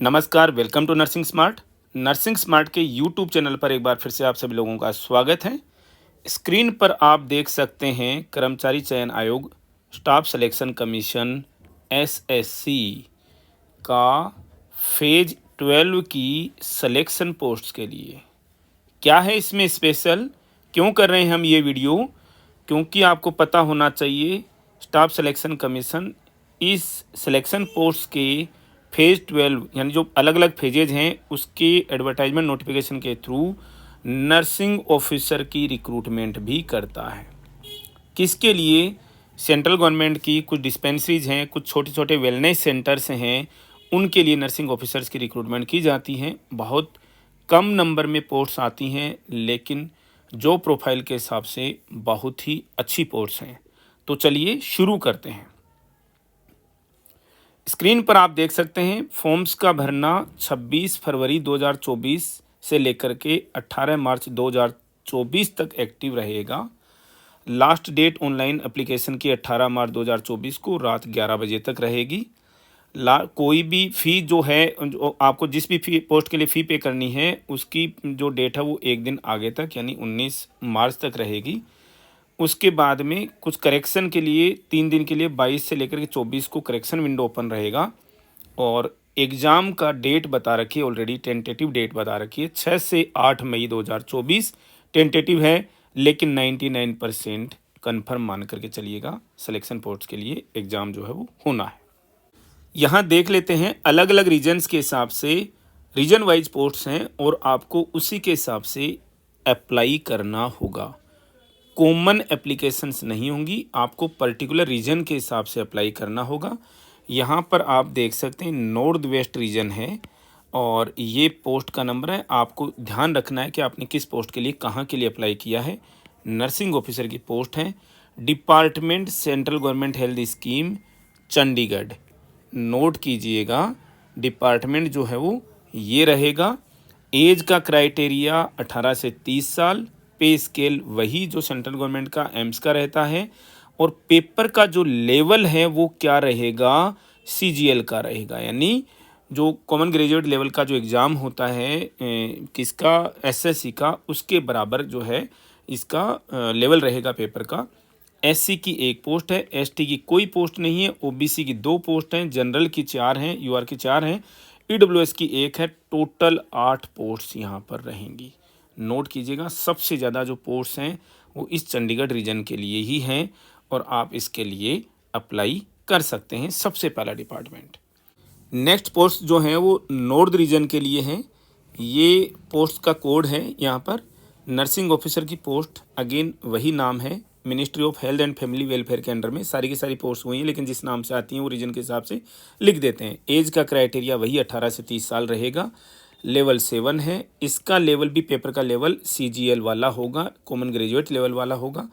नमस्कार, welcome to nursing smart. Nursing smart के YouTube channel पर एक बार फिर से आप सभी लोगों का स्वागत है। स्क्रीन पर आप देख सकते हैं कर्मचारी चयन आयोग, स्टाफ सिलेक्शन कमीशन एसएससी का फेज 12 की सिलेक्शन पोस्ट्स के लिए क्या है इसमें स्पेशल, क्यों कर रहे हैं हम ये वीडियो, क्योंकि आपको पता होना चाहिए स्टाफ सिलेक्शन कमीशन इस सिलेक्शन पोस्ट के फेज़ 12 यानी जो अलग अलग फेजेज हैं उसके एडवर्टाइजमेंट नोटिफिकेशन के थ्रू नर्सिंग ऑफिसर की रिक्रूटमेंट भी करता है। किसके लिए? सेंट्रल गवर्नमेंट की कुछ डिस्पेंसरीज हैं, कुछ छोटे छोटे वेलनेस सेंटर्स हैं, उनके लिए नर्सिंग ऑफिसर्स की रिक्रूटमेंट की जाती हैं। बहुत कम नंबर में पोस्ट्स आती हैं, लेकिन जो प्रोफाइल के हिसाब से बहुत ही अच्छी पोस्ट्स हैं। तो चलिए शुरू करते हैं। स्क्रीन पर आप देख सकते हैं फॉर्म्स का भरना 26 फरवरी 2024 से लेकर के 18 मार्च 2024 तक एक्टिव रहेगा। लास्ट डेट ऑनलाइन एप्लीकेशन की 18 मार्च 2024 को रात 11 बजे तक रहेगी। कोई भी फ़ी जो है, जो आपको जिस भी फी पोस्ट के लिए फ़ी पे करनी है उसकी जो डेट है वो एक दिन आगे तक यानी 19 मार्च तक रहेगी। उसके बाद में कुछ करेक्शन के लिए 3 दिन के लिए 22 से लेकर के 24 को करेक्शन विंडो ओपन रहेगा। और एग्ज़ाम का डेट बता रखी है, ऑलरेडी टेंटेटिव डेट बता रखी है 6 से 8 मई 2024। टेंटेटिव है लेकिन 99% कन्फर्म मान करके चलिएगा। सिलेक्शन पोस्ट के लिए एग्ज़ाम जो है वो होना है। यहाँ देख लेते हैं अलग अलग रीजन्स के हिसाब से, रीजन वाइज पोस्ट्स हैं और आपको उसी के हिसाब से अप्लाई करना होगा। कॉमन एप्लीकेशंस नहीं होंगी, आपको पर्टिकुलर रीजन के हिसाब से अप्लाई करना होगा। यहाँ पर आप देख सकते हैं नॉर्थ वेस्ट रीजन है और ये पोस्ट का नंबर है। आपको ध्यान रखना है कि आपने किस पोस्ट के लिए कहाँ के लिए अप्लाई किया है। नर्सिंग ऑफिसर की पोस्ट है, department central government health scheme Chandigarh. Note कीजिएगा, डिपार्टमेंट जो है वो ये रहेगा। एज का क्राइटेरिया 18 से 30 साल, पे स्केल वही जो सेंट्रल गवर्नमेंट का एम्स का रहता है, और पेपर का जो लेवल है वो क्या रहेगा, सीजीएल का रहेगा। यानी जो कॉमन ग्रेजुएट लेवल का जो एग्ज़ाम होता है किसका, एसएससी का, उसके बराबर जो है इसका लेवल रहेगा पेपर का। एससी की 1 पोस्ट है, एसटी की कोई पोस्ट नहीं है, ओबीसी की 2 पोस्ट हैं, जनरल की 4 हैं, यूआर की 4 हैं, ईडब्ल्यूएस की 1 है। टोटल 8 पोस्ट्स यहाँ पर रहेंगी। नोट कीजिएगा, सबसे ज़्यादा जो पोस्ट्स हैं वो इस चंडीगढ़ रीजन के लिए ही हैं और आप इसके लिए अप्लाई कर सकते हैं। सबसे पहला डिपार्टमेंट। नेक्स्ट पोस्ट जो हैं वो नॉर्थ रीजन के लिए हैं। ये पोस्ट का कोड है यहाँ पर। नर्सिंग ऑफिसर की पोस्ट अगेन वही नाम है, ministry of health and family welfare के अंडर में सारी की सारी पोस्ट हुई हैं, लेकिन जिस नाम से आती हैं वो रीजन के हिसाब से लिख देते हैं। एज का क्राइटेरिया वही 18 से 30 साल रहेगा। लेवल 7 है, इसका लेवल भी पेपर का लेवल सीजीएल वाला होगा, कॉमन ग्रेजुएट लेवल वाला होगा।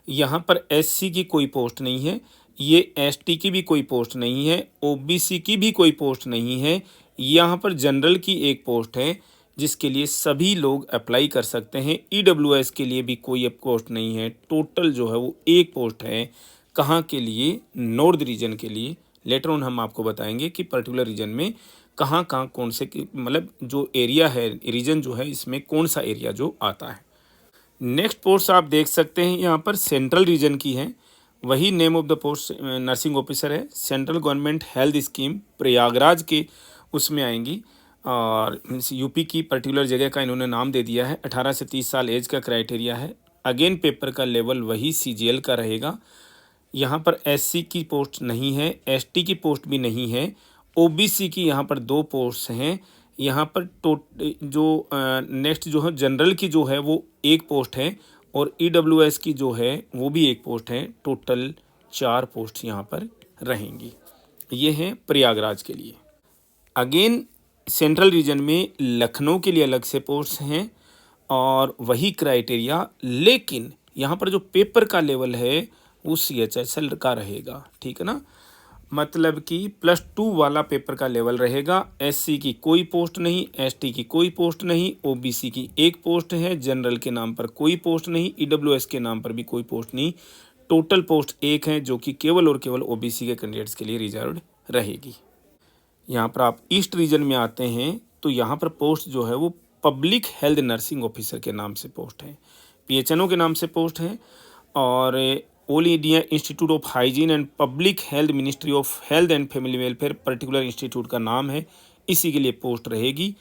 यहाँ पर एससी की कोई पोस्ट नहीं है, ये एसटी की भी कोई पोस्ट नहीं है, ओबीसी की भी कोई पोस्ट नहीं है। यहाँ पर जनरल की 1 पोस्ट है जिसके लिए सभी लोग अप्लाई कर सकते हैं। ईडब्ल्यूएस के लिए भी कोई पोस्ट नहीं है। टोटल जो है वो 1 पोस्ट है। कहाँ के लिए? नॉर्थ रीजन के लिए। लेटर ऑन हम आपको बताएंगे कि पर्टिकुलर रीजन में कहाँ कहाँ कौन से मतलब जो एरिया है, रीजन जो है इसमें कौन सा एरिया जो आता है। नेक्स्ट पोस्ट आप देख सकते हैं यहाँ पर सेंट्रल रीजन की है। वही name of the post nursing officer है। Central government health scheme Prayagraj के उसमें आएंगी और यूपी की पर्टिकुलर जगह का इन्होंने नाम दे दिया है। 18 से 30 साल एज का क्राइटेरिया है। अगेन पेपर का लेवल वही सीजीएल का रहेगा। यहाँ पर एससी की पोस्ट नहीं है, एसटी की पोस्ट भी नहीं है, ओबीसी की यहाँ पर 2 पोस्ट हैं। यहाँ पर जो नेक्स्ट जो है जनरल की जो है वो 1 पोस्ट है और ईडब्ल्यूएस की जो है वो भी 1 पोस्ट है। टोटल 4 पोस्ट यहाँ पर रहेंगी। ये हैं प्रयागराज के लिए। अगेन सेंट्रल रीजन में लखनऊ के लिए अलग से पोस्ट हैं और वही क्राइटेरिया, लेकिन यहाँ पर जो पेपर का लेवल है वो सीएचएसएल का रहेगा। ठीक है ना, मतलब कि +2 वाला पेपर का लेवल रहेगा। एससी की कोई पोस्ट नहीं, एसटी की कोई पोस्ट नहीं, ओबीसी की 1 पोस्ट है, जनरल के नाम पर कोई पोस्ट नहीं, ईडब्ल्यूएस के नाम पर भी कोई पोस्ट नहीं। टोटल पोस्ट 1 है जो कि केवल और केवल ओबीसी के कैंडिडेट्स के लिए रिजर्व्ड रहेगी। यहाँ पर आप ईस्ट रीजन में आते हैं तो यहाँ पर पोस्ट जो है वो पब्लिक हेल्थ नर्सिंग ऑफिसर के नाम से पोस्ट है, PHNO के नाम से पोस्ट है। और all India institute of hygiene and public health, ministry of health and family welfare particular institute का नाम है, इसी के लिए पोस्ट रहेगी।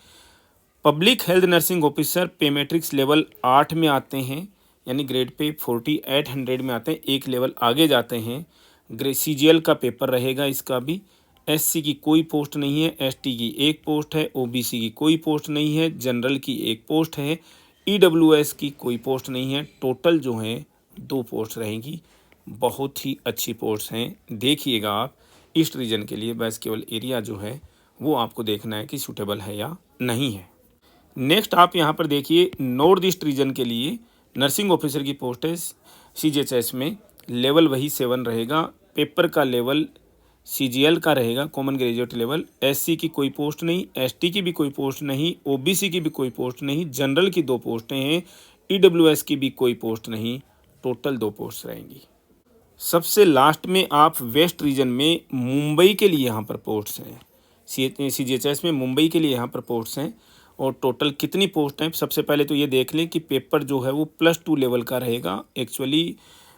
पब्लिक हेल्थ नर्सिंग ऑफिसर पे मैट्रिक्स लेवल 8 में आते हैं, यानी ग्रेड पे 4800 में आते हैं, एक लेवल आगे जाते हैं। CGL का पेपर रहेगा इसका भी। SC की कोई पोस्ट नहीं है, ST की एक पोस्ट है, OBC की कोई पोस्ट नहीं है, जनरल की एक पोस्ट है, EWS की कोई पोस्ट नहीं है। टोटल जो है 2 पोस्ट रहेंगी। बहुत ही अच्छी पोस्ट हैं, देखिएगा आप ईस्ट रीजन के लिए। बस केवल एरिया जो है वो आपको देखना है कि सूटेबल है या नहीं है। नेक्स्ट आप यहाँ पर देखिए, नॉर्थ ईस्ट रीजन के लिए नर्सिंग ऑफिसर की पोस्ट है CGHS में, लेवल वही 7 रहेगा। पेपर का लेवल CGL का रहेगा, कॉमन ग्रेजुएट लेवल। SC की कोई पोस्ट नहीं, ST की भी कोई पोस्ट नहीं, OBC की भी कोई पोस्ट नहीं, जनरल की 2 पोस्टें हैं, EWS की भी कोई पोस्ट नहीं। टोटल 2 पोस्ट रहेंगी। सबसे लास्ट में आप वेस्ट रीजन में मुंबई के लिए यहाँ पर पोस्ट्स हैं, CGHS में मुंबई के लिए यहाँ पर पोस्ट्स हैं। और टोटल कितनी पोस्ट हैं, सबसे पहले तो ये देख लें कि पेपर जो है वो +2 लेवल का रहेगा। एक्चुअली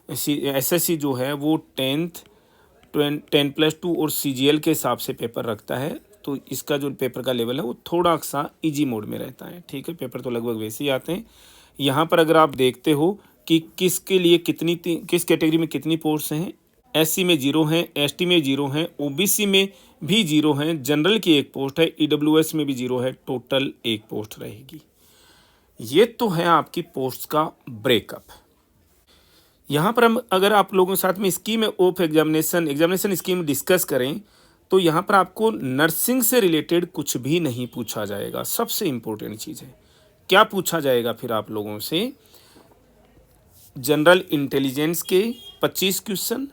SSC जो है वो 10+2 और CGL के हिसाब से पेपर रखता है, तो इसका जो पेपर का लेवल है वो थोड़ा सा इजी मोड में रहता है, ठीक है। पेपर तो लगभग वैसे ही आते हैं। यहाँ पर अगर आप देखते हो कि किसके लिए किस कैटेगरी में कितनी पोस्ट हैं, SC में 0 हैं, ST में 0 हैं, OBC में भी 0 हैं, जनरल की 1 पोस्ट है, EWS में भी 0 है, टोटल 1 पोस्ट रहेगी। ये तो है आपकी पोस्ट का ब्रेकअप। यहाँ पर हम अगर आप लोगों के साथ में scheme of examination scheme discuss करें तो यहाँ पर आपको नर्सिंग से रिलेटेड कुछ भी नहीं पूछा जाएगा। सबसे इम्पोर्टेंट चीज़ है, क्या पूछा जाएगा फिर आप लोगों से? जनरल इंटेलिजेंस के 25 क्वेश्चन,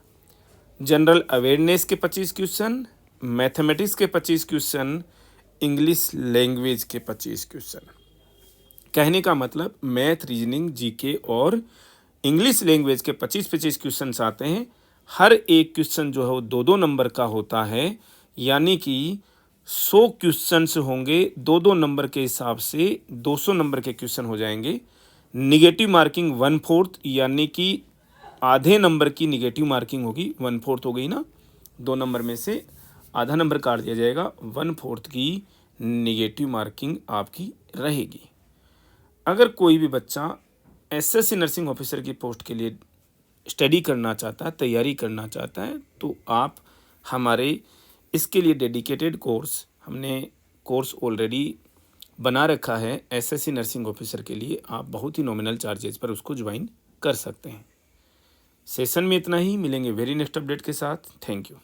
जनरल अवेयरनेस के 25 क्वेश्चन, मैथमेटिक्स के 25 क्वेश्चन, इंग्लिश लैंग्वेज के 25 क्वेश्चन। कहने का मतलब मैथ, रीजनिंग, GK और इंग्लिश लैंग्वेज के 25-25 क्वेश्चन आते हैं। हर एक क्वेश्चन जो है वो 2-2 नंबर का होता है, यानी कि 100 क्वेश्चन होंगे 2-2 नंबर के हिसाब से 200 नंबर के क्वेश्चन हो जाएंगे। निगेटिव मार्किंग 1/4, यानी कि आधे नंबर की निगेटिव मार्किंग होगी। 1/4 हो गई ना, 2 नंबर में से आधा नंबर काट दिया जाएगा, 1/4 की निगेटिव मार्किंग आपकी रहेगी। अगर कोई भी बच्चा SSC नर्सिंग ऑफिसर की पोस्ट के लिए स्टडी करना चाहता है, तैयारी करना चाहता है, तो आप हमारे इसके लिए डेडिकेटेड कोर्स, हमने कोर्स ऑलरेडी बना रखा है SSC नर्सिंग ऑफिसर के लिए, आप बहुत ही नॉमिनल चार्जेस पर उसको ज्वाइन कर सकते हैं। सेशन में इतना ही, मिलेंगे वेरी नेक्स्ट अपडेट के साथ। Thank you.